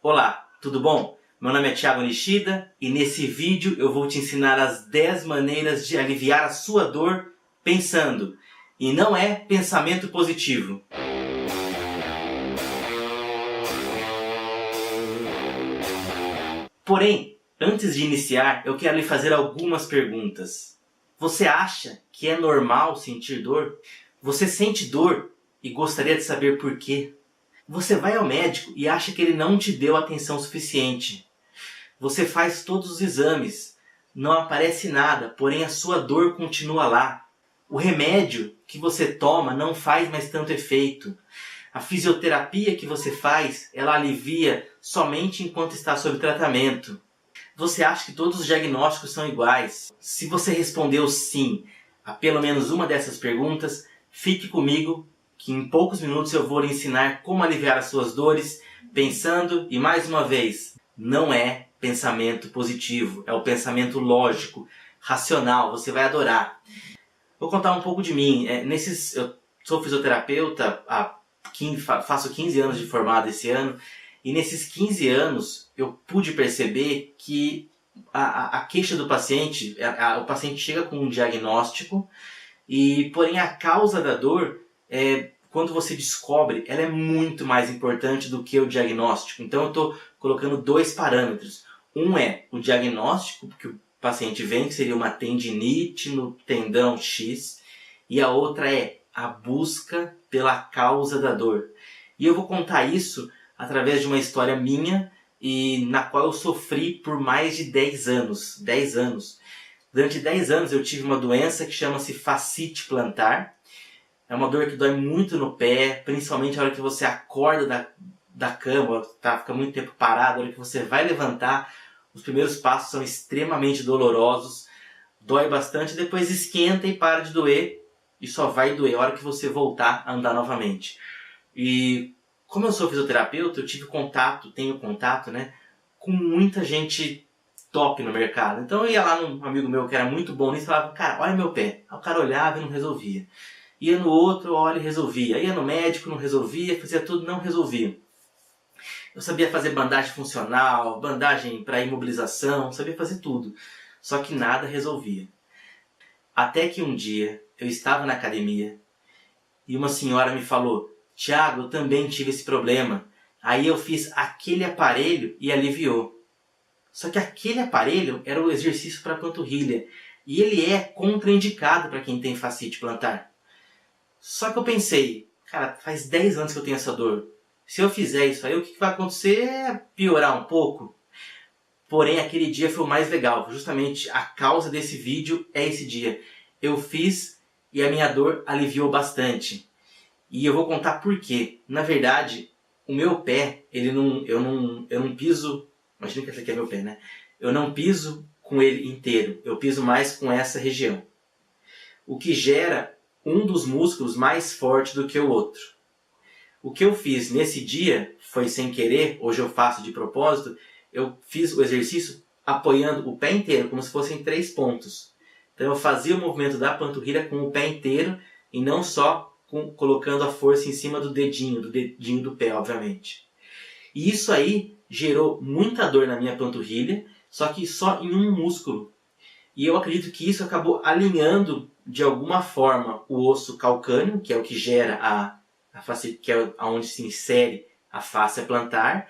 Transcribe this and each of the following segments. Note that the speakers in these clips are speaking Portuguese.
Olá, tudo bom? Meu nome é Thiago Nishida e nesse vídeo eu vou te ensinar as 10 maneiras de aliviar a sua dor pensando. E não é pensamento positivo. Porém, antes de iniciar, eu quero lhe fazer algumas perguntas. Você acha que é normal sentir dor? Você sente dor e gostaria de saber por quê? Você vai ao médico e acha que ele não te deu atenção suficiente. Você faz todos os exames, não aparece nada, porém a sua dor continua lá. O remédio que você toma não faz mais tanto efeito. A fisioterapia que você faz, ela alivia somente enquanto está sob tratamento. Você acha que todos os diagnósticos são iguais? Se você respondeu sim a pelo menos uma dessas perguntas, fique comigo que em poucos minutos eu vou lhe ensinar como aliviar as suas dores pensando, e mais uma vez, não é pensamento positivo, é o pensamento lógico, racional, você vai adorar. Vou contar um pouco de mim. Eu sou fisioterapeuta, faço 15 anos de formado esse ano, e nesses 15 anos eu pude perceber que a queixa do paciente, o paciente chega com um diagnóstico, e porém a causa da dor, quando você descobre, ela é muito mais importante do que o diagnóstico. Então eu estou colocando dois parâmetros. Um é o diagnóstico, que o paciente vem, que seria uma tendinite no tendão X, e a outra é a busca pela causa da dor. E eu vou contar isso através de uma história minha, e na qual eu sofri por mais de 10 anos. 10 anos. Durante 10 anos eu tive uma doença que chama-se fascite plantar. É uma dor que dói muito no pé, principalmente na hora que você acorda da cama, fica muito tempo parado, na hora que você vai levantar, os primeiros passos são extremamente dolorosos, dói bastante, depois esquenta e para de doer, e só vai doer a hora que você voltar a andar novamente. E como eu sou fisioterapeuta, eu tenho contato, com muita gente top no mercado. Então eu ia lá num amigo meu que era muito bom nisso e falava, cara, olha meu pé. Aí o cara olhava e não resolvia. Ia no outro, olha, e resolvia. Ia no médico, não resolvia, fazia tudo, não resolvia. Eu sabia fazer bandagem funcional, bandagem para imobilização, sabia fazer tudo. Só que nada resolvia. Até que um dia eu estava na academia e uma senhora me falou, Thiago, eu também tive esse problema. Aí eu fiz aquele aparelho e aliviou. Só que aquele aparelho era o exercício para panturrilha. E ele é contraindicado para quem tem fascite plantar. Só que eu pensei, cara, faz 10 anos que eu tenho essa dor. Se eu fizer isso aí, o que vai acontecer é piorar um pouco. Porém, aquele dia foi o mais legal. Justamente a causa desse vídeo é esse dia. Eu fiz e a minha dor aliviou bastante. E eu vou contar por quê. Na verdade, o meu pé, eu não piso... Imagina que esse aqui é meu pé, né? Eu não piso com ele inteiro. Eu piso mais com essa região. O que gera um dos músculos mais forte do que o outro. O que eu fiz nesse dia foi sem querer, hoje eu faço de propósito, eu fiz o exercício apoiando o pé inteiro, como se fossem 3 pontos. Então eu fazia o movimento da panturrilha com o pé inteiro e não só colocando a força em cima do dedinho do pé, obviamente. E isso aí gerou muita dor na minha panturrilha, só que só em um músculo. E eu acredito que isso acabou alinhando de alguma forma o osso calcâneo, que é o que gera a face, que é onde se insere a face plantar,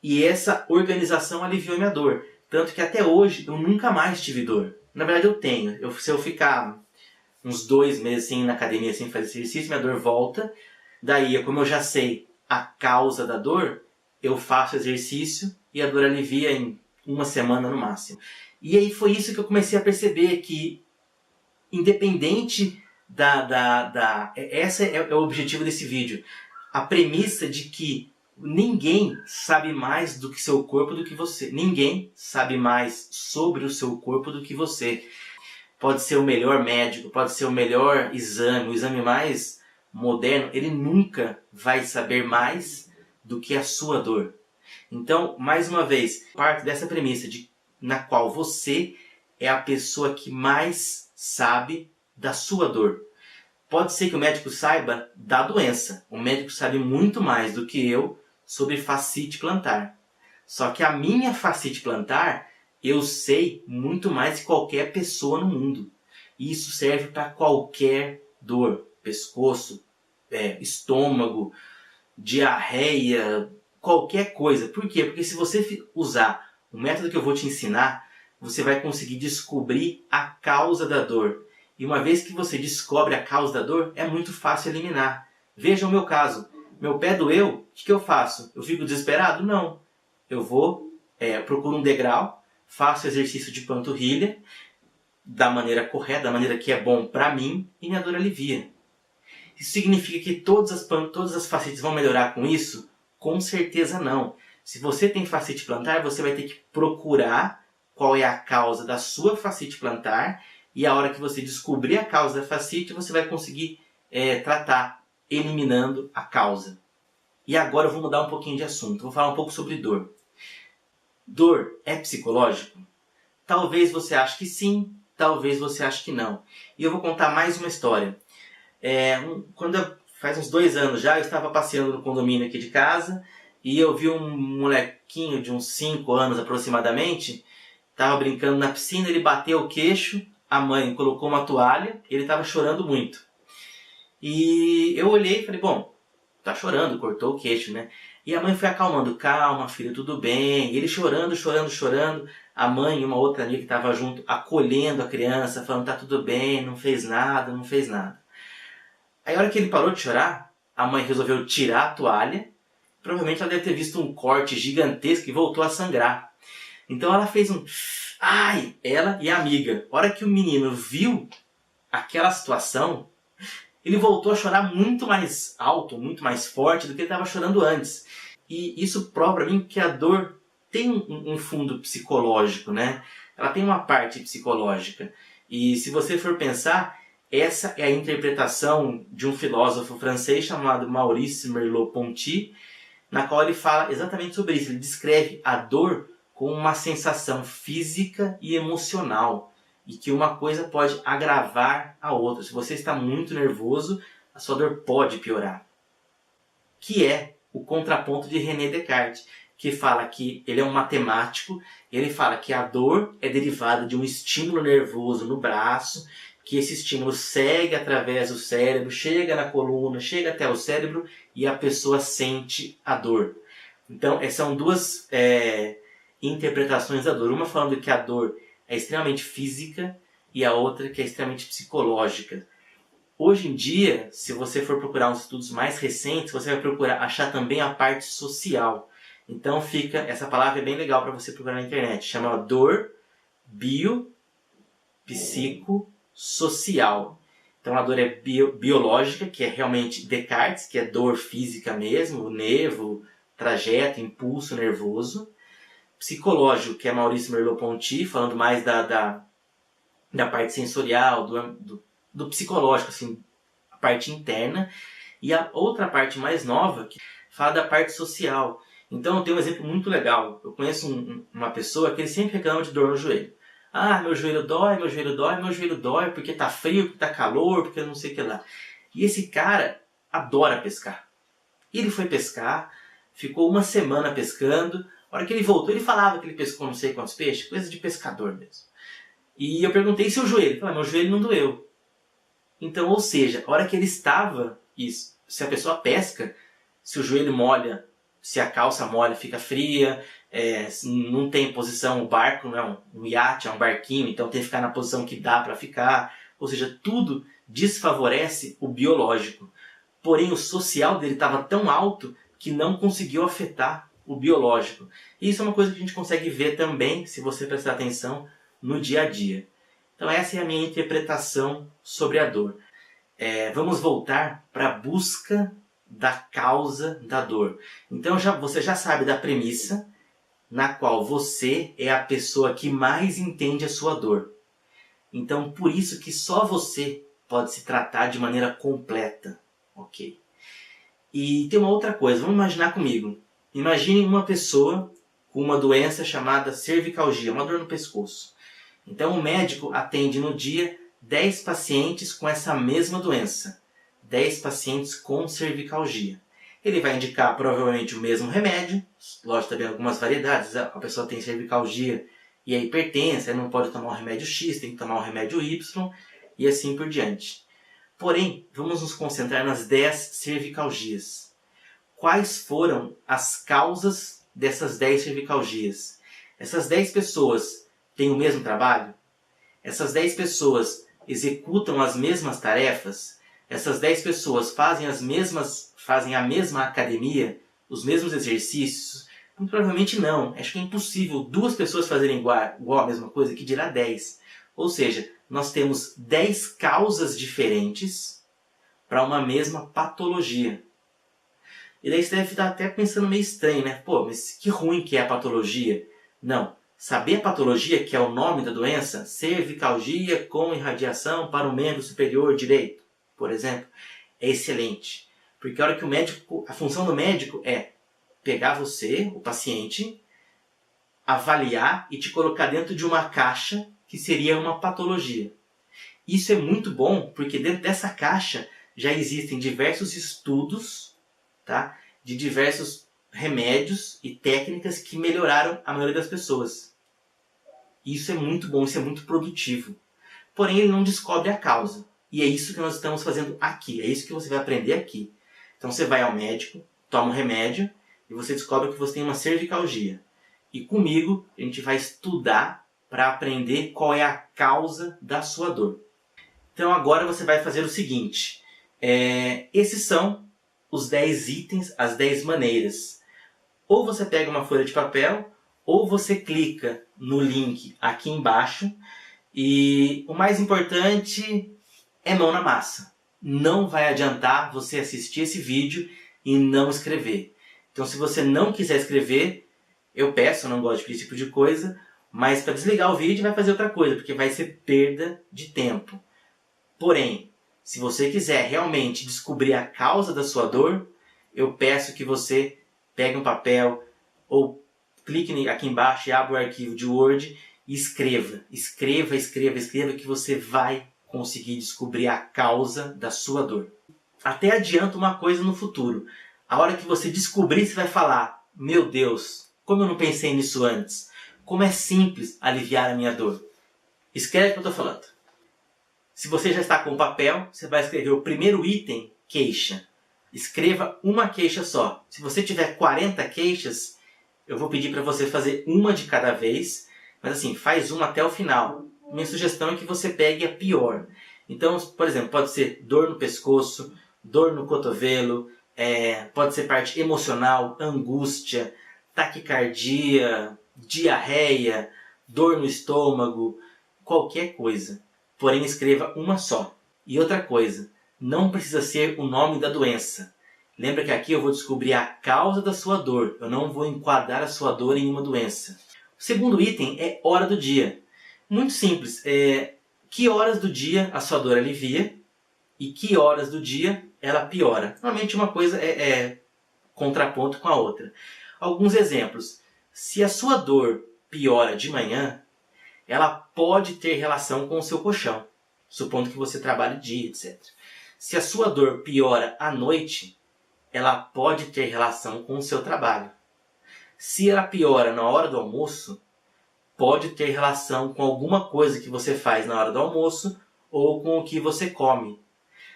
e essa organização aliviou minha dor. Tanto que até hoje eu nunca mais tive dor. Na verdade eu tenho. Se eu ficar uns 2 meses assim, na academia sem fazer exercício, minha dor volta. Daí, como eu já sei a causa da dor, eu faço exercício e a dor alivia em 1 semana no máximo. E aí foi isso que eu comecei a perceber, que independente esse é o objetivo desse vídeo. A premissa de que ninguém sabe mais do que seu corpo do que você. Ninguém sabe mais sobre o seu corpo do que você. Pode ser o melhor médico, pode ser o melhor exame, o exame mais moderno, ele nunca vai saber mais do que a sua dor. Então, mais uma vez, parte dessa premissa na qual você é a pessoa que mais sabe da sua dor. Pode ser que o médico saiba da doença. O médico sabe muito mais do que eu sobre fascite plantar. Só que a minha fascite plantar, eu sei muito mais que qualquer pessoa no mundo. E isso serve para qualquer dor, pescoço, estômago, diarreia, qualquer coisa. Por quê? Porque se você usar o método que eu vou te ensinar, você vai conseguir descobrir a causa da dor. E uma vez que você descobre a causa da dor, é muito fácil eliminar. Veja o meu caso. Meu pé doeu, o que eu faço? Eu fico desesperado? Não. Eu vou, procuro um degrau, faço exercício de panturrilha, da maneira correta, da maneira que é bom para mim, e minha dor alivia. Isso significa que todas as fascites vão melhorar com isso? Com certeza não. Se você tem fascite plantar, você vai ter que procurar qual é a causa da sua fascite plantar, e a hora que você descobrir a causa da fascite, você vai conseguir tratar, eliminando a causa. E agora eu vou mudar um pouquinho de assunto, vou falar um pouco sobre dor. Dor é psicológico? Talvez você ache que sim, talvez você ache que não. E eu vou contar mais uma história. Faz uns 2 anos já, eu estava passeando no condomínio aqui de casa e eu vi um molequinho de uns 5 anos aproximadamente, estava brincando na piscina, ele bateu o queixo, a mãe colocou uma toalha, ele estava chorando muito. E eu olhei e falei, bom, tá chorando, cortou o queixo, né? E a mãe foi acalmando, calma filho, tudo bem. E ele chorando, chorando, chorando. A mãe e uma outra amiga que estava junto, acolhendo a criança, falando, tá tudo bem, não fez nada, não fez nada. Aí a hora que ele parou de chorar, a mãe resolveu tirar a toalha. Provavelmente ela deve ter visto um corte gigantesco e voltou a sangrar. Então ela fez um... Ai! Ela e a amiga. A hora que o menino viu aquela situação, ele voltou a chorar muito mais alto, muito mais forte do que ele estava chorando antes. E isso prova para mim que a dor tem um fundo psicológico, né? Ela tem uma parte psicológica. E se você for pensar, essa é a interpretação de um filósofo francês chamado Maurice Merleau-Ponty, na qual ele fala exatamente sobre isso. Ele descreve a dor como uma sensação física e emocional, e que uma coisa pode agravar a outra. Se você está muito nervoso, a sua dor pode piorar. Que é o contraponto de René Descartes, que fala que ele é um matemático, ele fala que a dor é derivada de um estímulo nervoso no braço, que esse estímulo segue através do cérebro, chega na coluna, chega até o cérebro e a pessoa sente a dor. Então, essas são duas interpretações da dor. Uma falando que a dor é extremamente física e a outra que é extremamente psicológica. Hoje em dia, se você for procurar uns estudos mais recentes, você vai procurar achar também a parte social. Então essa palavra é bem legal para você procurar na internet. Chama dor biopsicossocial. Então a dor é biológica, que é realmente Descartes, que é dor física mesmo, o nervo, trajeto, impulso nervoso. Psicológico, que é Maurice Merleau-Ponty, falando mais da parte sensorial, do psicológico, assim, a parte interna. E a outra parte mais nova, que fala da parte social. Então eu tenho um exemplo muito legal. Eu conheço uma pessoa que ele sempre reclama de dor no joelho. Ah, meu joelho dói, meu joelho dói, meu joelho dói porque tá frio, porque tá calor, porque não sei o que lá. E esse cara adora pescar. Ele foi pescar, ficou 1 semana pescando. A hora que ele voltou, ele falava que ele pescou não sei quantos peixes, coisa de pescador mesmo. E eu perguntei seu joelho. Ele falou, meu joelho não doeu. Então, ou seja, a hora que ele estava, se a pessoa pesca, se o joelho molha, se a calça molha, fica fria, não tem posição, o barco não é um iate, é um barquinho, então tem que ficar na posição que dá para ficar. Ou seja, tudo desfavorece o biológico. Porém, o social dele estava tão alto que não conseguiu afetar o biológico. E isso é uma coisa que a gente consegue ver também, se você prestar atenção, no dia a dia. Então essa é a minha interpretação sobre a dor. Vamos voltar para a busca da causa da dor. Então você já sabe da premissa na qual você é a pessoa que mais entende a sua dor. Então por isso que só você pode se tratar de maneira completa. Ok? E tem uma outra coisa, vamos imaginar comigo. Imagine uma pessoa com uma doença chamada cervicalgia, uma dor no pescoço. Então o médico atende no dia 10 pacientes com essa mesma doença. 10 pacientes com cervicalgia. Ele vai indicar provavelmente o mesmo remédio, lógico também algumas variedades, a pessoa tem cervicalgia e é hipertensa, não pode tomar o remédio X, tem que tomar o remédio Y e assim por diante. Porém, vamos nos concentrar nas 10 cervicalgias. Quais foram as causas dessas 10 cervicalgias? Essas 10 pessoas têm o mesmo trabalho? Essas 10 pessoas executam as mesmas tarefas? Essas 10 pessoas fazem a mesma academia? Os mesmos exercícios? Muito provavelmente não. Acho que é impossível 2 pessoas fazerem igual a mesma coisa, que dirá 10. Ou seja, nós temos 10 causas diferentes para uma mesma patologia. E daí você deve estar até pensando meio estranho, né? Pô, mas que ruim que é a patologia. Não. Saber a patologia, que é o nome da doença, cervicalgia com irradiação para o membro superior direito, por exemplo, é excelente. Porque a hora que a função do médico é pegar você, o paciente, avaliar e te colocar dentro de uma caixa que seria uma patologia. Isso é muito bom porque dentro dessa caixa já existem diversos estudos, tá, de diversos remédios e técnicas que melhoraram a maioria das pessoas. Isso é muito bom, isso é muito produtivo. Porém, ele não descobre a causa. E é isso que nós estamos fazendo aqui, é isso que você vai aprender aqui. Então você vai ao médico, toma um remédio e você descobre que você tem uma cervicalgia. E comigo a gente vai estudar para aprender qual é a causa da sua dor. Então agora você vai fazer o seguinte. Esses são os 10 itens, as 10 maneiras. Ou você pega uma folha de papel, ou você clica no link aqui embaixo. E o mais importante é mão na massa. Não vai adiantar você assistir esse vídeo e não escrever. Então se você não quiser escrever, eu peço, eu não gosto desse tipo de coisa, mas para desligar o vídeo vai fazer outra coisa, porque vai ser perda de tempo. Porém, se você quiser realmente descobrir a causa da sua dor, eu peço que você pegue um papel ou clique aqui embaixo e abra o arquivo de Word e escreva. Escreva, escreva, escreva que você vai conseguir descobrir a causa da sua dor. Até adianto uma coisa no futuro. A hora que você descobrir, você vai falar: meu Deus, como eu não pensei nisso antes? Como é simples aliviar a minha dor. Escreve o que eu estou falando. Se você já está com o papel, você vai escrever o primeiro item, queixa. Escreva uma queixa só. Se você tiver 40 queixas, eu vou pedir para você fazer uma de cada vez. Mas assim, faz uma até o final. Minha sugestão é que você pegue a pior. Então, por exemplo, pode ser dor no pescoço, dor no cotovelo, pode ser parte emocional, angústia, taquicardia, diarreia, dor no estômago, qualquer coisa. Porém, escreva uma só. E outra coisa, não precisa ser o nome da doença. Lembra que aqui eu vou descobrir a causa da sua dor. Eu não vou enquadrar a sua dor em uma doença. O segundo item é hora do dia. Muito simples. Que horas do dia a sua dor alivia e que horas do dia ela piora. Normalmente uma coisa é contraponto com a outra. Alguns exemplos. Se a sua dor piora de manhã, ela pode ter relação com o seu colchão, supondo que você trabalhe dia, etc. Se a sua dor piora à noite, ela pode ter relação com o seu trabalho. Se ela piora na hora do almoço, pode ter relação com alguma coisa que você faz na hora do almoço ou com o que você come.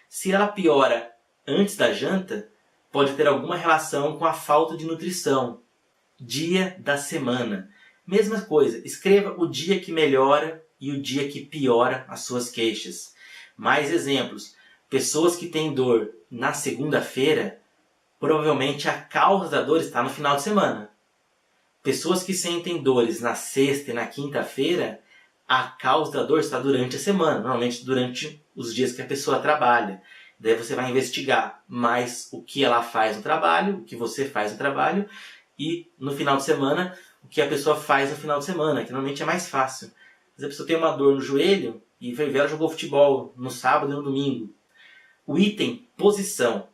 Se ela piora antes da janta, pode ter alguma relação com a falta de nutrição. Dia da semana. Mesma coisa, escreva o dia que melhora e o dia que piora as suas queixas. Mais exemplos. Pessoas que têm dor na segunda-feira, provavelmente a causa da dor está no final de semana. Pessoas que sentem dores na sexta e na quinta-feira, a causa da dor está durante a semana, normalmente durante os dias que a pessoa trabalha. Daí você vai investigar mais o que ela faz no trabalho, o que você faz no trabalho, e no final de semana, o que a pessoa faz no final de semana, que normalmente é mais fácil. Mas a pessoa tem uma dor no joelho e ela jogou futebol no sábado e no domingo. O item posição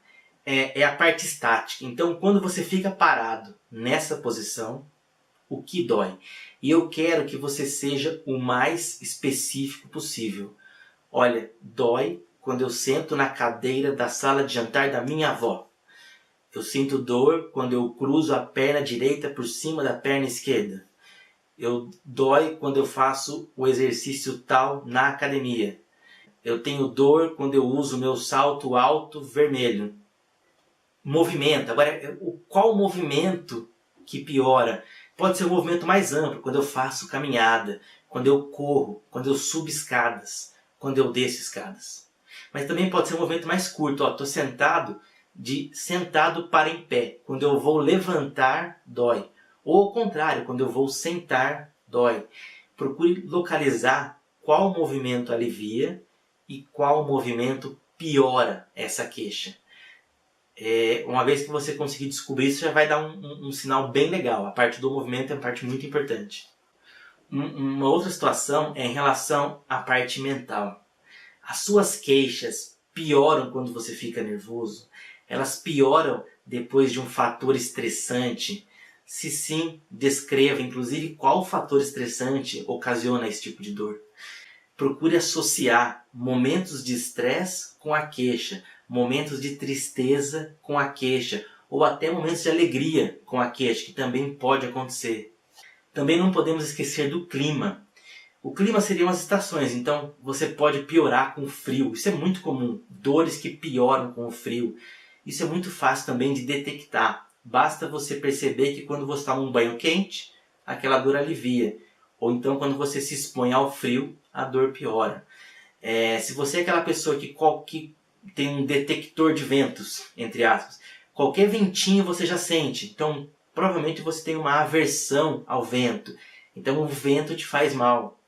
é a parte estática. Então, quando você fica parado nessa posição, o que dói? E eu quero que você seja o mais específico possível. Olha, dói quando eu sento na cadeira da sala de jantar da minha avó. Eu sinto dor quando eu cruzo a perna direita por cima da perna esquerda. Dói quando eu faço o exercício tal na academia. Eu tenho dor quando eu uso o meu salto alto vermelho. Movimento. Agora, qual movimento que piora? Pode ser um movimento mais amplo, quando eu faço caminhada, quando eu corro, quando eu subo escadas, quando eu desço escadas. Mas também pode ser um movimento mais curto. Estou sentado, de sentado para em pé. Quando eu vou levantar, dói. Ou ao contrário, quando eu vou sentar, dói. Procure localizar qual movimento alivia e qual movimento piora essa queixa. Uma vez que você conseguir descobrir isso, já vai dar um sinal bem legal. A parte do movimento é uma parte muito importante. Uma outra situação é em relação à parte mental. As suas queixas pioram quando você fica nervoso? Elas pioram depois de um fator estressante? Se sim, descreva inclusive qual fator estressante ocasiona esse tipo de dor. Procure associar momentos de estresse com a queixa, momentos de tristeza com a queixa, ou até momentos de alegria com a queixa, que também pode acontecer. Também não podemos esquecer do clima. O clima seriam as estações, então você pode piorar com o frio. Isso é muito comum, dores que pioram com o frio. Isso é muito fácil também de detectar. Basta você perceber que quando você toma um banho quente, aquela dor alivia. Ou então quando você se expõe ao frio, a dor piora. Se você é aquela pessoa que tem um detector de ventos, entre aspas, qualquer ventinho você já sente. Então provavelmente você tem uma aversão ao vento. Então o vento te faz mal.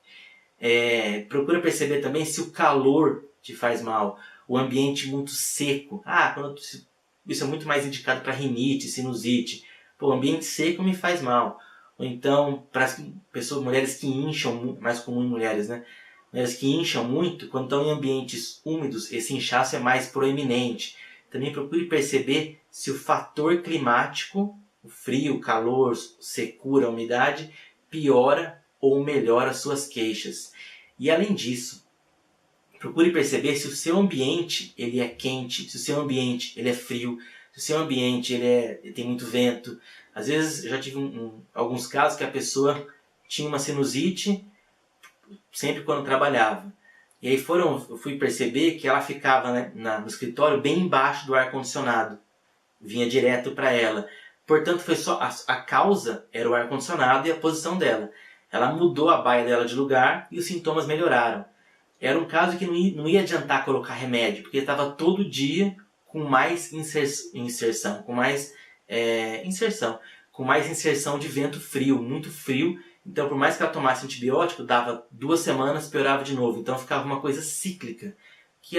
Procura perceber também se o calor te faz mal. O ambiente muito seco. Isso é muito mais indicado para rinite, sinusite. O ambiente seco me faz mal. Ou então, para as pessoas, mulheres que incham, mais comum em mulheres, né? Mulheres que incham muito, quando estão em ambientes úmidos, esse inchaço é mais proeminente. Também procure perceber se o fator climático, o frio, o calor, secura, a umidade, piora ou melhora as suas queixas. E além disso, procure perceber se o seu ambiente ele é quente, se o seu ambiente ele é frio, se o seu ambiente ele tem muito vento. Às vezes eu já tive alguns casos que a pessoa tinha uma sinusite sempre quando trabalhava. E aí eu fui perceber que ela ficava, né, no escritório bem embaixo do ar-condicionado. Vinha direto para ela. Portanto, foi só a causa era o ar-condicionado e a posição dela. Ela mudou a baia dela de lugar e os sintomas melhoraram. Era um caso que não ia adiantar colocar remédio, porque estava todo dia com mais inserção, com mais inserção de vento frio, muito frio. Então, por mais que ela tomasse antibiótico, dava 2 semanas, piorava de novo. Então, ficava uma coisa cíclica, que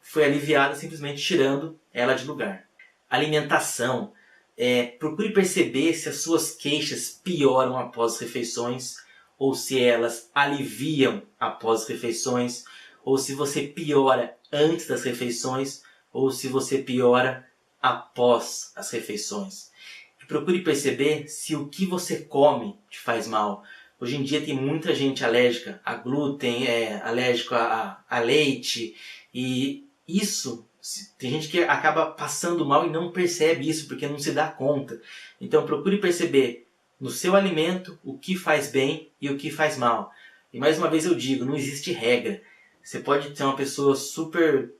foi aliviada simplesmente tirando ela de lugar. Alimentação. Procure perceber se as suas queixas pioram após as refeições, ou se elas aliviam após as refeições, ou se você piora antes das refeições, ou se você piora após as refeições. E procure perceber se o que você come te faz mal. Hoje em dia tem muita gente alérgica a glúten, alérgico a leite, e isso, tem gente que acaba passando mal e não percebe isso porque não se dá conta. Então procure perceber no seu alimento o que faz bem e o que faz mal. E mais uma vez eu digo, não existe regra. Você pode ser uma pessoa super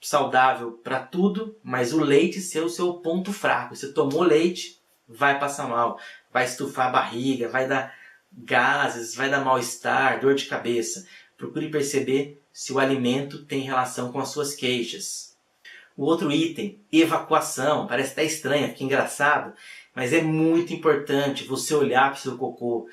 saudável para tudo, mas o leite ser o seu ponto fraco. Você tomou leite, vai passar mal, vai estufar a barriga, vai dar gases, vai dar mal-estar, dor de cabeça. Procure perceber se o alimento tem relação com as suas queixas. O outro item, evacuação, parece até estranho, fica engraçado, mas é muito importante você olhar para o seu cocô.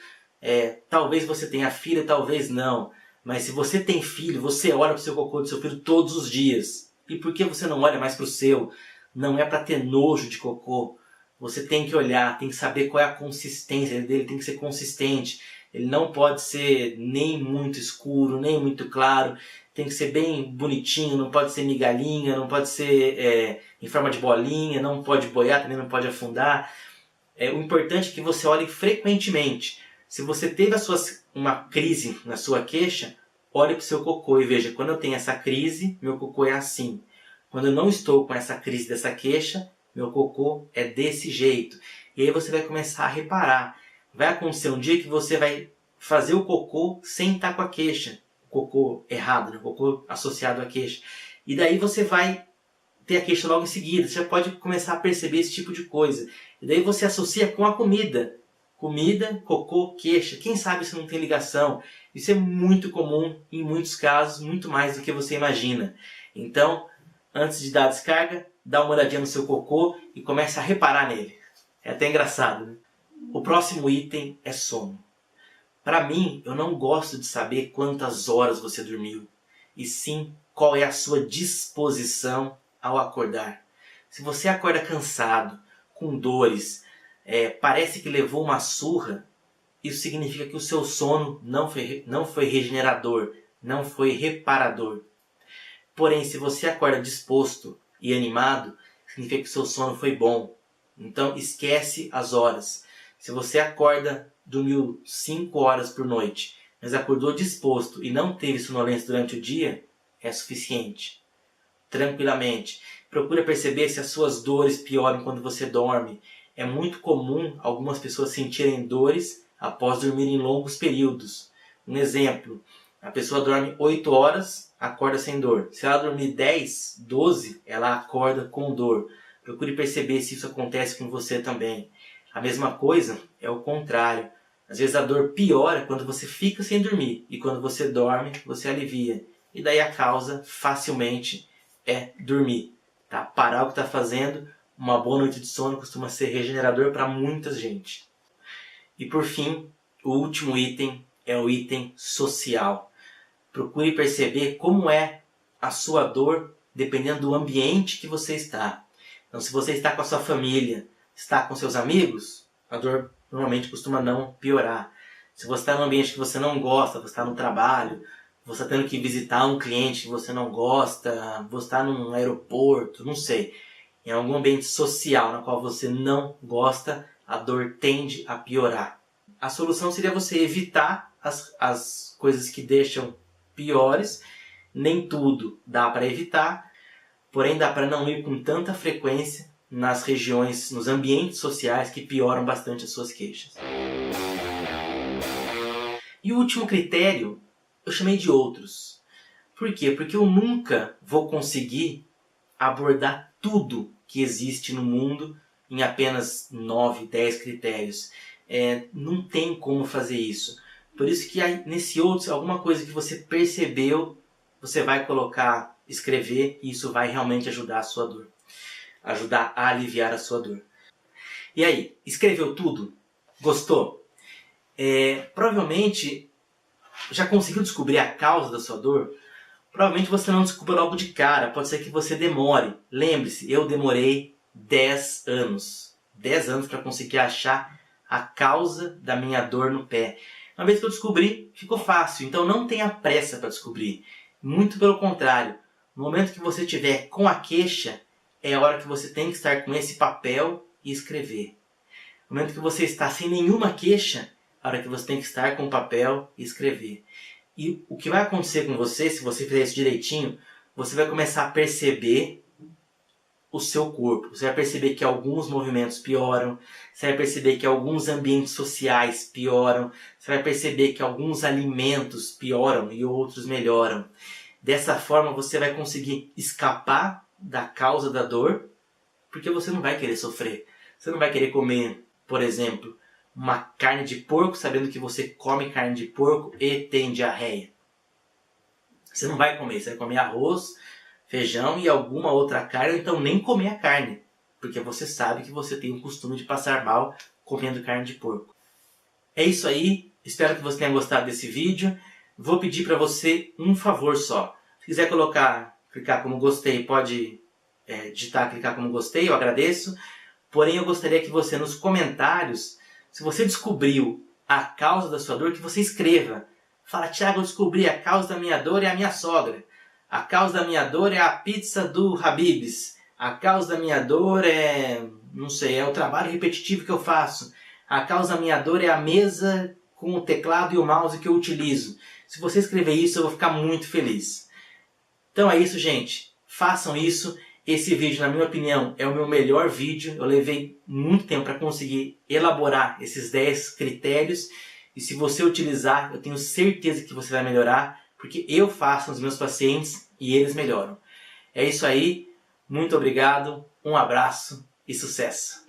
Talvez você tenha filho, talvez não, mas se você tem filho, você olha para o seu cocô do seu filho todos os dias. E por que você não olha mais para o seu? Não é para ter nojo de cocô. Você tem que olhar, tem que saber qual é a consistência dele, tem que ser consistente. Ele não pode ser nem muito escuro, nem muito claro. Tem que ser bem bonitinho, não pode ser migalhinha, não pode ser em forma de bolinha, não pode boiar, também não pode afundar. O importante é que você olhe frequentemente. Se você teve uma crise na sua queixa, olhe para o seu cocô e veja, quando eu tenho essa crise, meu cocô é assim. Quando eu não estou com essa crise dessa queixa, meu cocô é desse jeito. E aí você vai começar a reparar. Vai acontecer um dia que você vai fazer o cocô sem estar com a queixa. O cocô errado, né? O cocô associado à queixa. E daí você vai ter a queixa logo em seguida. Você já pode começar a perceber esse tipo de coisa. E daí você associa com a comida. Comida, cocô, queixa. Quem sabe isso não tem ligação? Isso é muito comum, em muitos casos, muito mais do que você imagina. Então, antes de dar a descarga, dá uma olhadinha no seu cocô e comece a reparar nele. É até engraçado, né? O próximo item é sono. Para mim, eu não gosto de saber quantas horas você dormiu, e sim qual é a sua disposição ao acordar. Se você acorda cansado, com dores, parece que levou uma surra, isso significa que o seu sono não foi regenerador, não foi reparador. Porém, se você acorda disposto e animado, significa que o seu sono foi bom. Então esquece as horas. Se você acorda, dormiu 5 horas por noite, mas acordou disposto e não teve sonolência durante o dia, é suficiente. Tranquilamente. Procura perceber se as suas dores pioram quando você dorme. É muito comum algumas pessoas sentirem dores após dormir em longos períodos. Um exemplo, a pessoa dorme 8 horas, acorda sem dor. Se ela dormir 10, 12, ela acorda com dor. Procure perceber se isso acontece com você também. A mesma coisa é o contrário. Às vezes a dor piora quando você fica sem dormir. E quando você dorme, você alivia. E daí a causa facilmente é dormir. Tá? Parar o que está fazendo. Uma boa noite de sono costuma ser regenerador para muita gente. E por fim, o último item é o item social. Procure perceber como é a sua dor dependendo do ambiente que você está. Então, se você está com a sua família, está com seus amigos, a dor normalmente costuma não piorar. Se você está num ambiente que você não gosta, você está no trabalho, você está tendo que visitar um cliente que você não gosta, você está num aeroporto, não sei. Em algum ambiente social na qual você não gosta, a dor tende a piorar. A solução seria você evitar as coisas que deixam piores. Nem tudo dá para evitar, porém dá para não ir com tanta frequência nas regiões, nos ambientes sociais que pioram bastante as suas queixas. E o último critério eu chamei de outros. Por quê? Porque eu nunca vou conseguir abordar tudo que existe no mundo em apenas 9, 10 critérios. Não tem como fazer isso. Por isso que nesse outro, alguma coisa que você percebeu, você vai colocar, escrever, e isso vai realmente ajudar a sua dor. Ajudar a aliviar a sua dor. E aí, escreveu tudo? Gostou? Provavelmente, já conseguiu descobrir a causa da sua dor? Provavelmente você não descobriu logo de cara, pode ser que você demore. Lembre-se, eu demorei 10 anos. 10 anos para conseguir achar a causa da minha dor no pé. Uma vez que eu descobri, ficou fácil. Então não tenha pressa para descobrir. Muito pelo contrário. No momento que você estiver com a queixa, é a hora que você tem que estar com esse papel e escrever. No momento que você está sem nenhuma queixa, é a hora que você tem que estar com o papel e escrever. E o que vai acontecer com você, se você fizer isso direitinho, você vai começar a perceber o seu corpo. Você vai perceber que alguns movimentos pioram, você vai perceber que alguns ambientes sociais pioram, você vai perceber que alguns alimentos pioram e outros melhoram. Dessa forma você vai conseguir escapar da causa da dor, porque você não vai querer sofrer. Você não vai querer comer, por exemplo, uma carne de porco sabendo que você come carne de porco e tem diarreia. Você não vai comer, você vai comer arroz, feijão e alguma outra carne, ou então nem comer a carne, porque você sabe que você tem o costume de passar mal comendo carne de porco. É isso aí, espero que você tenha gostado desse vídeo. Vou pedir para você um favor só. Se quiser clicar como gostei, pode digitar clicar como gostei, eu agradeço. Porém, eu gostaria que você nos comentários, se você descobriu a causa da sua dor, que você escreva. Fala, Thiago, eu descobri a causa da minha dor é a minha sogra. A causa da minha dor é a pizza do Habib's. A causa da minha dor é, não sei, é o trabalho repetitivo que eu faço. A causa da minha dor é a mesa com o teclado e o mouse que eu utilizo. Se você escrever isso, eu vou ficar muito feliz. Então é isso, gente. Façam isso. Esse vídeo, na minha opinião, é o meu melhor vídeo. Eu levei muito tempo para conseguir elaborar esses 10 critérios. E se você utilizar, eu tenho certeza que você vai melhorar, porque eu faço nos meus pacientes e eles melhoram. É isso aí. Muito obrigado, um abraço e sucesso!